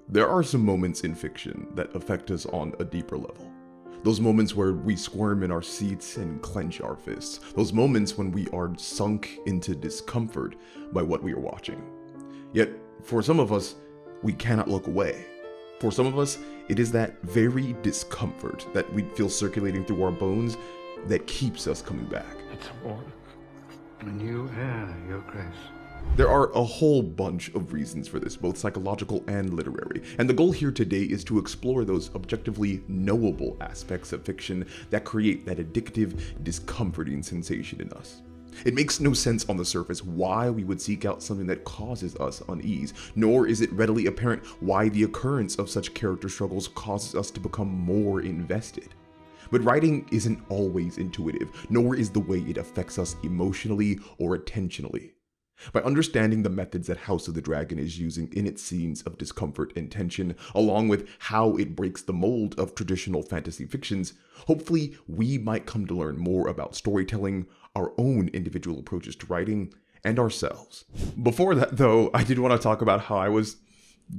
There are some moments in fiction that affect us on a deeper level. Those moments where we squirm in our seats and clench our fists. Those moments when we are sunk into discomfort by what we are watching. Yet, for some of us, we cannot look away. For some of us, it is that very discomfort that we feel circulating through our bones that keeps us coming back. It's warm. A new air, Your Grace. There are a whole bunch of reasons for this, both psychological and literary, and the goal here today is to explore those objectively knowable aspects of fiction that create that addictive, discomforting sensation in us. It makes no sense on the surface why we would seek out something that causes us unease, nor is it readily apparent why the occurrence of such character struggles causes us to become more invested. But writing isn't always intuitive, nor is the way it affects us emotionally or attentionally. By understanding the methods that House of the Dragon is using in its scenes of discomfort and tension, along with how it breaks the mold of traditional fantasy fictions, hopefully we might come to learn more about storytelling, our own individual approaches to writing, and ourselves. Before that though, I did want to talk about how I was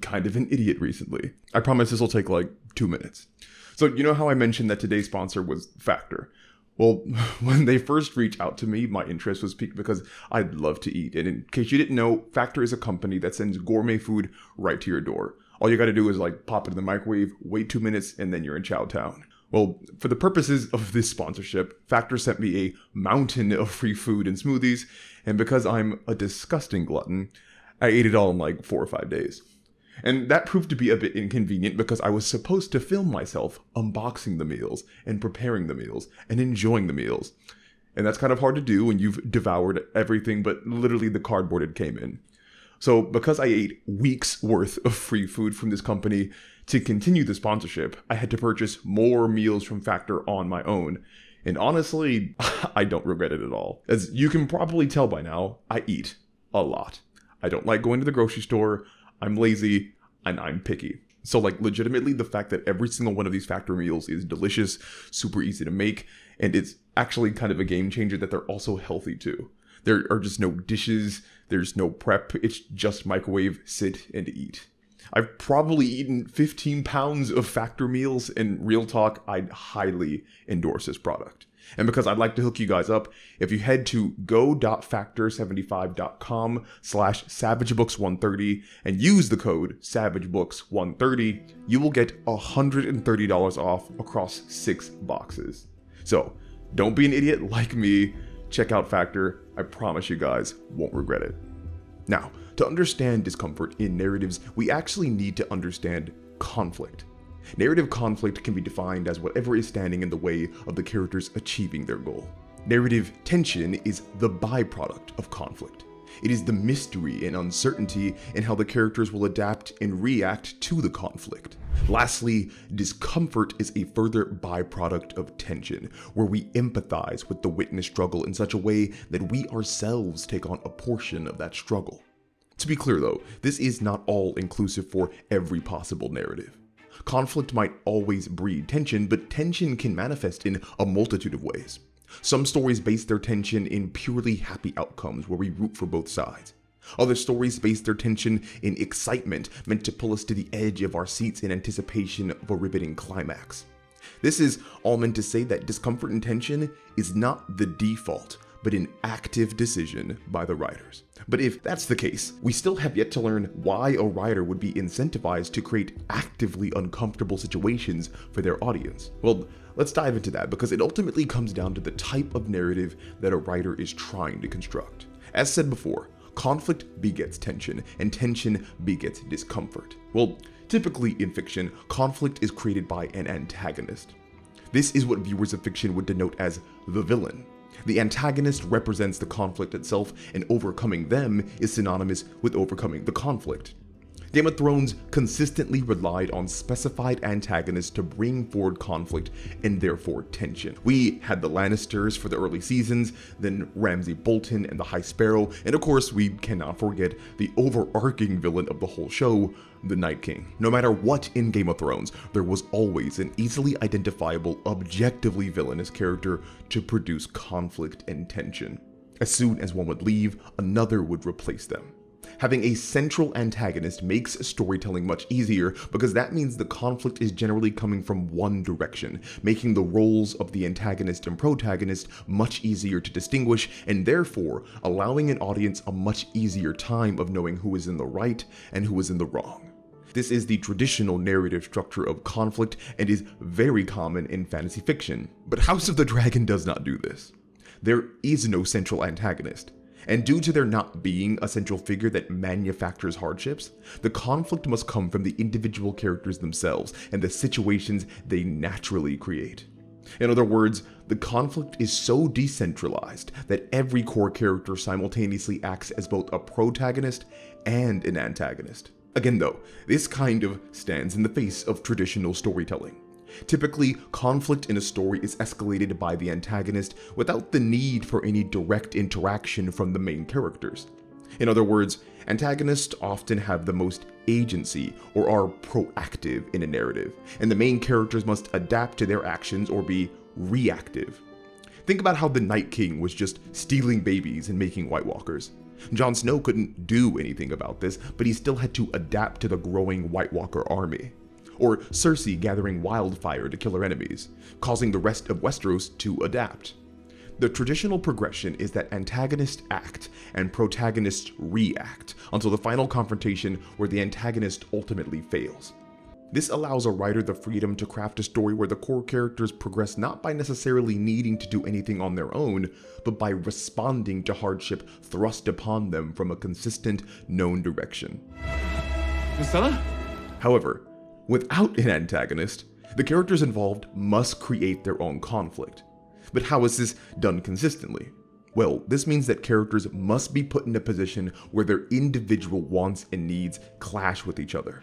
kind of an idiot recently. I promise this will take like 2 minutes. So you know how I mentioned that today's sponsor was Factor? Well, when they first reached out to me, my interest was piqued because I'd love to eat. And in case you didn't know, Factor is a company that sends gourmet food right to your door. All you gotta do is like pop it in the microwave, wait 2 minutes, and then you're in Chow Town. Well, for the purposes of this sponsorship, Factor sent me a mountain of free food and smoothies, and because I'm a disgusting glutton, I ate it all in like 4 or 5 days. And that proved to be a bit inconvenient because I was supposed to film myself unboxing the meals and preparing the meals and enjoying the meals. And that's kind of hard to do when you've devoured everything but literally the cardboard it came in. So because I ate weeks worth of free food from this company, to continue the sponsorship, I had to purchase more meals from Factor on my own. And honestly, I don't regret it at all. As you can probably tell by now, I eat a lot. I don't like going to the grocery store. I'm lazy, and I'm picky. So like legitimately the fact that every single one of these Factor meals is delicious, super easy to make, and it's actually kind of a game changer that they're also healthy too. There are just no dishes, there's no prep, it's just microwave, sit, and eat. I've probably eaten 15 pounds of Factor meals, and real talk, I'd highly endorse this product. And because I'd like to hook you guys up, if you head to go.factor75.com/savagebooks130 and use the code savagebooks130, you will get $130 off across 6 boxes. So don't be an idiot like me. Check out Factor. I promise you guys won't regret it. Now, to understand discomfort in narratives, we actually need to understand conflict. Narrative conflict can be defined as whatever is standing in the way of the characters achieving their goal. Narrative tension is the byproduct of conflict. It is the mystery and uncertainty in how the characters will adapt and react to the conflict. Lastly, discomfort is a further byproduct of tension, where we empathize with the witnessed struggle in such a way that we ourselves take on a portion of that struggle. To be clear though, this is not all inclusive for every possible narrative. Conflict might always breed tension, but tension can manifest in a multitude of ways. Some stories base their tension in purely happy outcomes where we root for both sides. Other stories base their tension in excitement meant to pull us to the edge of our seats in anticipation of a riveting climax. This is all meant to say that discomfort and tension is not the default, but an active decision by the writers. But if that's the case, we still have yet to learn why a writer would be incentivized to create actively uncomfortable situations for their audience. Well, let's dive into that because it ultimately comes down to the type of narrative that a writer is trying to construct. As said before, conflict begets tension, and tension begets discomfort. Well, typically in fiction, conflict is created by an antagonist. This is what viewers of fiction would denote as the villain. The antagonist represents the conflict itself, and overcoming them is synonymous with overcoming the conflict. Game of Thrones consistently relied on specified antagonists to bring forward conflict and therefore tension. We had the Lannisters for the early seasons, then Ramsay Bolton and the High Sparrow, and of course we cannot forget the overarching villain of the whole show, the Night King. No matter what in Game of Thrones, there was always an easily identifiable, objectively villainous character to produce conflict and tension. As soon as one would leave, another would replace them. Having a central antagonist makes storytelling much easier because that means the conflict is generally coming from one direction, making the roles of the antagonist and protagonist much easier to distinguish, and therefore allowing an audience a much easier time of knowing who is in the right and who is in the wrong. This is the traditional narrative structure of conflict and is very common in fantasy fiction, but House of the Dragon does not do this. There is no central antagonist. And due to there not being a central figure that manufactures hardships, the conflict must come from the individual characters themselves and the situations they naturally create. In other words, the conflict is so decentralized that every core character simultaneously acts as both a protagonist and an antagonist. Again though, this kind of stands in the face of traditional storytelling. Typically, conflict in a story is escalated by the antagonist without the need for any direct interaction from the main characters. In other words, antagonists often have the most agency or are proactive in a narrative, and the main characters must adapt to their actions or be reactive. Think about how the Night King was just stealing babies and making White Walkers. Jon Snow couldn't do anything about this, but he still had to adapt to the growing White Walker army. Or Cersei gathering wildfire to kill her enemies, causing the rest of Westeros to adapt. The traditional progression is that antagonists act and protagonists react until the final confrontation where the antagonist ultimately fails. This allows a writer the freedom to craft a story where the core characters progress not by necessarily needing to do anything on their own, but by responding to hardship thrust upon them from a consistent, known direction. Marcella? However, without an antagonist, the characters involved must create their own conflict. But how is this done consistently? Well, this means that characters must be put in a position where their individual wants and needs clash with each other.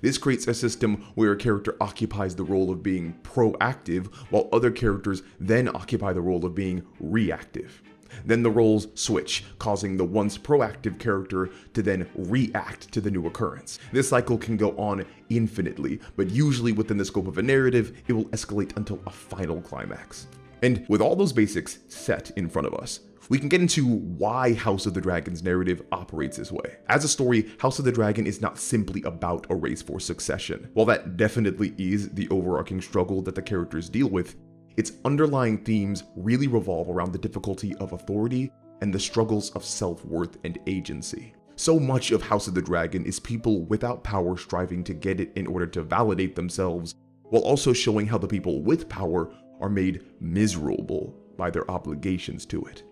This creates a system where a character occupies the role of being proactive, while other characters then occupy the role of being reactive. Then the roles switch, causing the once proactive character to then react to the new occurrence. This cycle can go on infinitely, but usually within the scope of a narrative, it will escalate until a final climax. And with all those basics set in front of us, we can get into why House of the Dragon's narrative operates this way. As a story, House of the Dragon is not simply about a race for succession. While that definitely is the overarching struggle that the characters deal with, its underlying themes really revolve around the difficulty of authority and the struggles of self-worth and agency. So much of House of the Dragon is people without power striving to get it in order to validate themselves, while also showing how the people with power are made miserable by their obligations to it.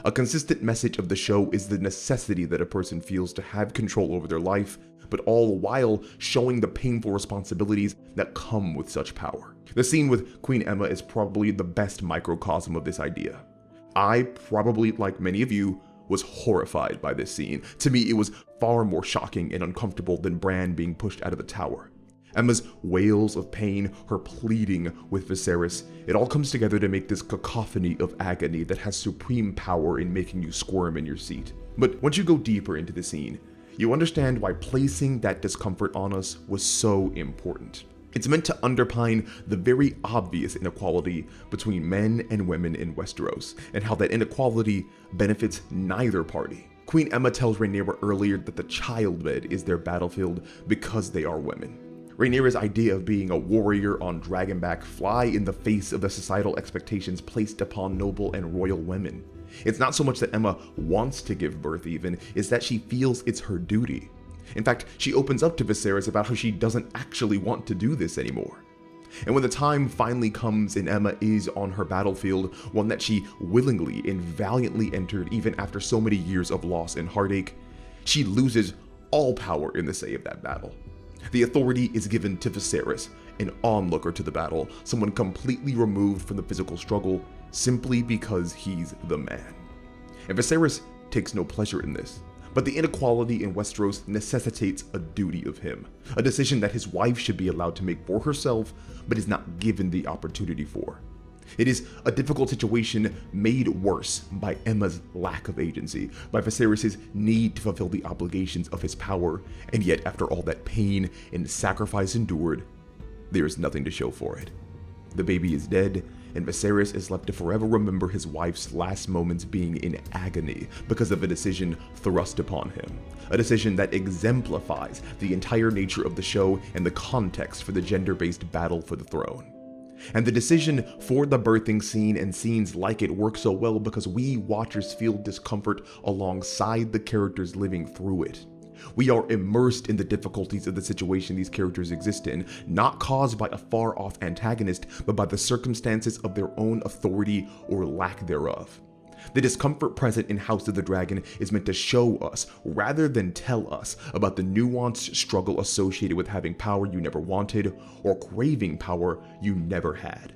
A consistent message of the show is the necessity that a person feels to have control over their life, but all while showing the painful responsibilities that come with such power. The scene with Queen Aemma is probably the best microcosm of this idea. I, probably like many of you, was horrified by this scene. To me, it was far more shocking and uncomfortable than Bran being pushed out of the tower. Aemma's wails of pain, her pleading with Viserys, it all comes together to make this cacophony of agony that has supreme power in making you squirm in your seat. But once you go deeper into the scene, you understand why placing that discomfort on us was so important. It's meant to underpin the very obvious inequality between men and women in Westeros, and how that inequality benefits neither party. Queen Aemma tells Rhaenyra earlier that the childbed is their battlefield because they are women. Rhaenyra's idea of being a warrior on Dragonback fly in the face of the societal expectations placed upon noble and royal women. It's not so much that Aemma wants to give birth even, it's that she feels it's her duty. In fact, she opens up to Viserys about how she doesn't actually want to do this anymore. And when the time finally comes and Aemma is on her battlefield, one that she willingly and valiantly entered even after so many years of loss and heartache, she loses all power in the say of that battle. The authority is given to Viserys, an onlooker to the battle, someone completely removed from the physical struggle simply because he's the man. And Viserys takes no pleasure in this. But the inequality in Westeros necessitates a duty of him, a decision that his wife should be allowed to make for herself, but is not given the opportunity for. It is a difficult situation made worse by Aemma's lack of agency, by Viserys' need to fulfill the obligations of his power, and yet after all that pain and sacrifice endured, there is nothing to show for it. The baby is dead, and Viserys is left to forever remember his wife's last moments being in agony because of a decision thrust upon him. A decision that exemplifies the entire nature of the show and the context for the gender-based battle for the throne. And the decision for the birthing scene and scenes like it work so well because we watchers feel discomfort alongside the characters living through it. We are immersed in the difficulties of the situation these characters exist in, not caused by a far-off antagonist, but by the circumstances of their own authority or lack thereof. The discomfort present in House of the Dragon is meant to show us, rather than tell us, about the nuanced struggle associated with having power you never wanted or craving power you never had.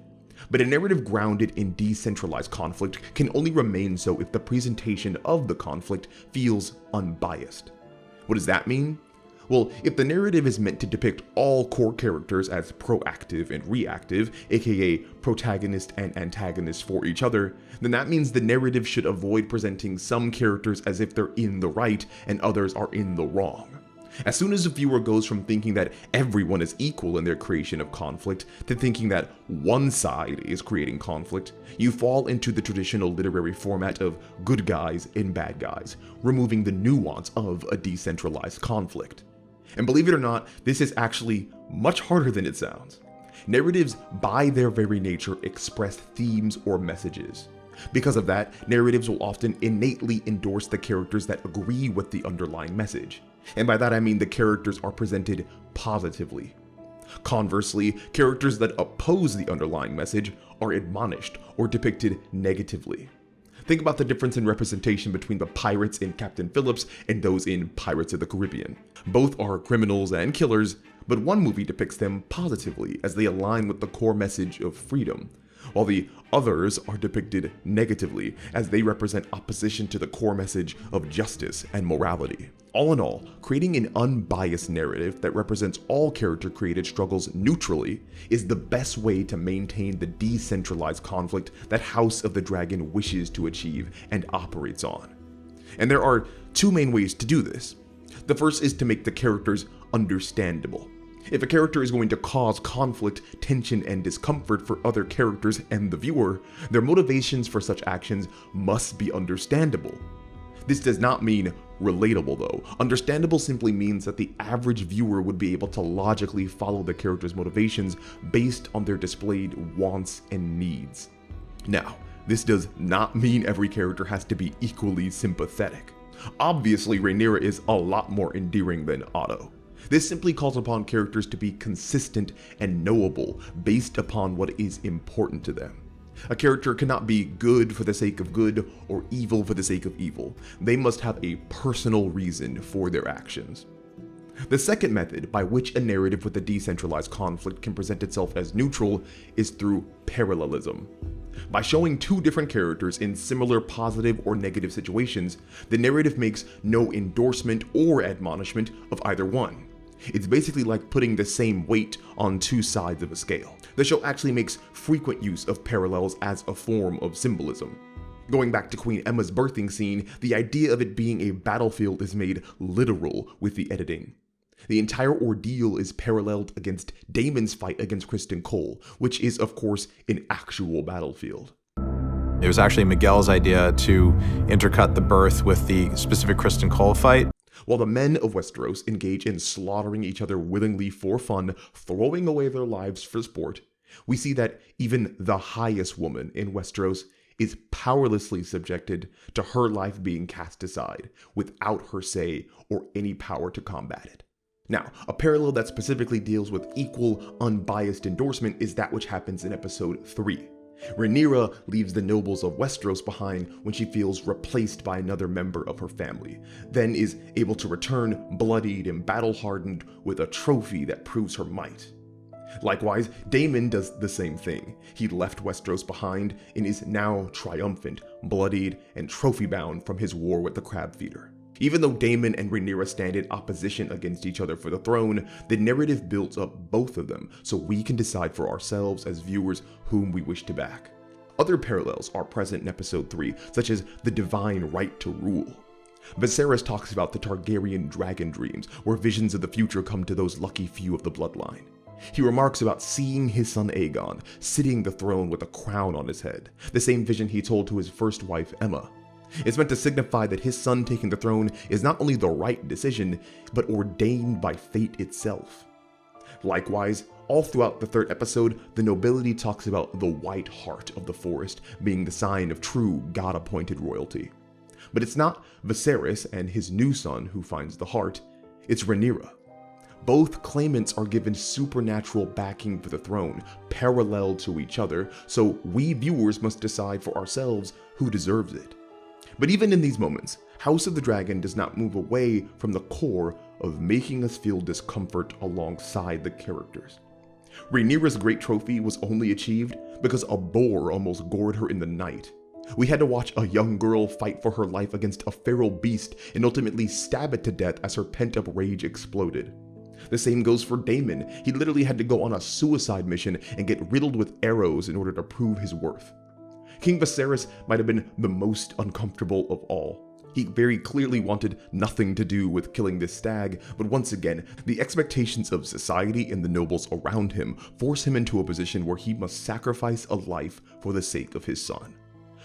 But a narrative grounded in decentralized conflict can only remain so if the presentation of the conflict feels unbiased. What does that mean? Well, if the narrative is meant to depict all core characters as proactive and reactive, aka protagonist and antagonist for each other, then that means the narrative should avoid presenting some characters as if they're in the right and others are in the wrong. As soon as the viewer goes from thinking that everyone is equal in their creation of conflict to thinking that one side is creating conflict, you fall into the traditional literary format of good guys and bad guys, removing the nuance of a decentralized conflict. And believe it or not, this is actually much harder than it sounds. Narratives, by their very nature, express themes or messages. Because of that, narratives will often innately endorse the characters that agree with the underlying message. And by that I mean the characters are presented positively. Conversely, characters that oppose the underlying message are admonished or depicted negatively. Think about the difference in representation between the pirates in Captain Phillips and those in Pirates of the Caribbean. Both are criminals and killers, but one movie depicts them positively as they align with the core message of freedom, while the others are depicted negatively as they represent opposition to the core message of justice and morality. All in all, creating an unbiased narrative that represents all character-created struggles neutrally is the best way to maintain the decentralized conflict that House of the Dragon wishes to achieve and operates on. And there are two main ways to do this. The first is to make the characters understandable. If a character is going to cause conflict, tension, and discomfort for other characters and the viewer, their motivations for such actions must be understandable. This does not mean relatable though. Understandable simply means that the average viewer would be able to logically follow the character's motivations based on their displayed wants and needs. Now, this does not mean every character has to be equally sympathetic. Obviously, Rhaenyra is a lot more endearing than Otto. This simply calls upon characters to be consistent and knowable based upon what is important to them. A character cannot be good for the sake of good or evil for the sake of evil. They must have a personal reason for their actions. The second method by which a narrative with a decentralized conflict can present itself as neutral is through parallelism. By showing two different characters in similar positive or negative situations, the narrative makes no endorsement or admonishment of either one. It's basically like putting the same weight on two sides of a scale. The show actually makes frequent use of parallels as a form of symbolism. Going back to Queen Emma's birthing scene, the idea of it being a battlefield is made literal with the editing. The entire ordeal is paralleled against Daemon's fight against Criston Cole, which is of course an actual battlefield. It was actually Miguel's idea to intercut the birth with the specific Criston Cole fight. While the men of Westeros engage in slaughtering each other willingly for fun, throwing away their lives for sport, we see that even the highest woman in Westeros is powerlessly subjected to her life being cast aside without her say or any power to combat it. Now, a parallel that specifically deals with equal, unbiased endorsement is that which happens in episode 3. Rhaenyra leaves the nobles of Westeros behind when she feels replaced by another member of her family, then is able to return bloodied and battle-hardened with a trophy that proves her might. Likewise, Daemon does the same thing. He left Westeros behind and is now triumphant, bloodied, and trophy-bound from his war with the Crab Feeder. Even though Daemon and Rhaenyra stand in opposition against each other for the throne, the narrative builds up both of them so we can decide for ourselves as viewers whom we wish to back. Other parallels are present in episode 3, such as the divine right to rule. Viserys talks about the Targaryen dragon dreams, where visions of the future come to those lucky few of the bloodline. He remarks about seeing his son Aegon sitting the throne with a crown on his head, the same vision he told to his first wife Emma. It's meant to signify that his son taking the throne is not only the right decision, but ordained by fate itself. Likewise, all throughout the third episode, the nobility talks about the white heart of the forest being the sign of true god-appointed royalty. But it's not Viserys and his new son who finds the heart, it's Rhaenyra. Both claimants are given supernatural backing for the throne, parallel to each other, so we viewers must decide for ourselves who deserves it. But even in these moments, House of the Dragon does not move away from the core of making us feel discomfort alongside the characters. Rhaenyra's great trophy was only achieved because a boar almost gored her in the night. We had to watch a young girl fight for her life against a feral beast and ultimately stab it to death as her pent-up rage exploded. The same goes for Daemon. He literally had to go on a suicide mission and get riddled with arrows in order to prove his worth. King Viserys might have been the most uncomfortable of all. He very clearly wanted nothing to do with killing this stag, but once again, the expectations of society and the nobles around him force him into a position where he must sacrifice a life for the sake of his son.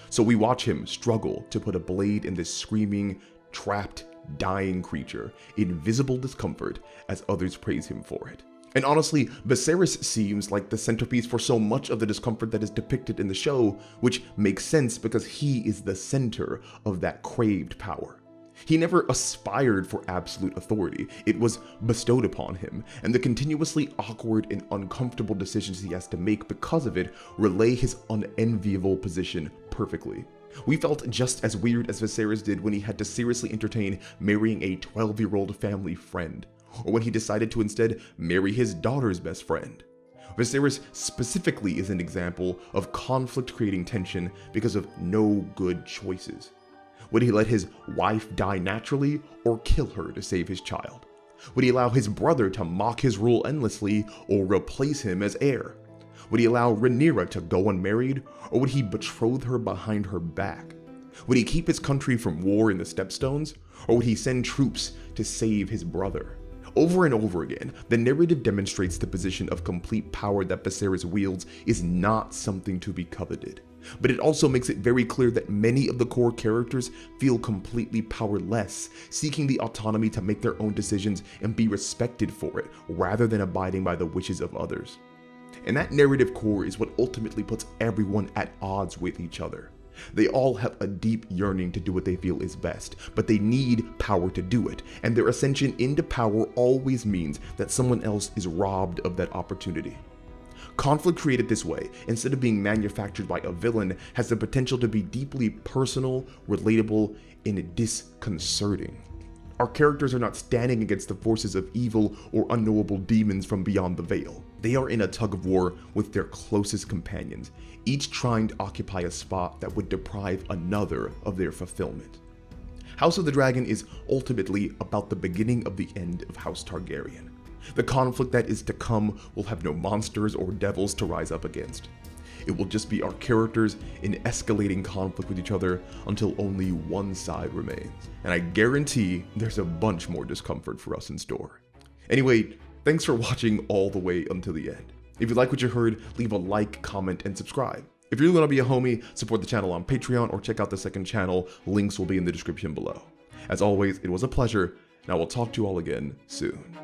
So we watch him struggle to put a blade in this screaming, trapped, dying creature in visible discomfort as others praise him for it. And honestly, Viserys seems like the centerpiece for so much of the discomfort that is depicted in the show, which makes sense because he is the center of that craved power. He never aspired for absolute authority, it was bestowed upon him, and the continuously awkward and uncomfortable decisions he has to make because of it relay his unenviable position perfectly. We felt just as weird as Viserys did when he had to seriously entertain marrying a 12-year-old family friend, or when he decided to instead marry his daughter's best friend. Viserys specifically is an example of conflict creating tension because of no good choices. Would he let his wife die naturally or kill her to save his child? Would he allow his brother to mock his rule endlessly or replace him as heir? Would he allow Rhaenyra to go unmarried, or would he betroth her behind her back? Would he keep his country from war in the Stepstones, or would he send troops to save his brother? Over and over again, the narrative demonstrates the position of complete power that Viserys wields is not something to be coveted. But it also makes it very clear that many of the core characters feel completely powerless, seeking the autonomy to make their own decisions and be respected for it, rather than abiding by the wishes of others. And that narrative core is what ultimately puts everyone at odds with each other. They all have a deep yearning to do what they feel is best, but they need power to do it, and their ascension into power always means that someone else is robbed of that opportunity. Conflict created this way, instead of being manufactured by a villain, has the potential to be deeply personal, relatable, and disconcerting. Our characters are not standing against the forces of evil or unknowable demons from beyond the veil. They are in a tug of war with their closest companions, each trying to occupy a spot that would deprive another of their fulfillment. House of the Dragon is ultimately about the beginning of the end of House Targaryen. The conflict that is to come will have no monsters or devils to rise up against. It will just be our characters in escalating conflict with each other until only one side remains. And I guarantee there's a bunch more discomfort for us in store. Anyway, thanks for watching all the way until the end. If you like what you heard, leave a like, comment, and subscribe. If you really want to be a homie, support the channel on Patreon or check out the second channel. Links will be in the description below. As always, it was a pleasure, and I will talk to you all again soon.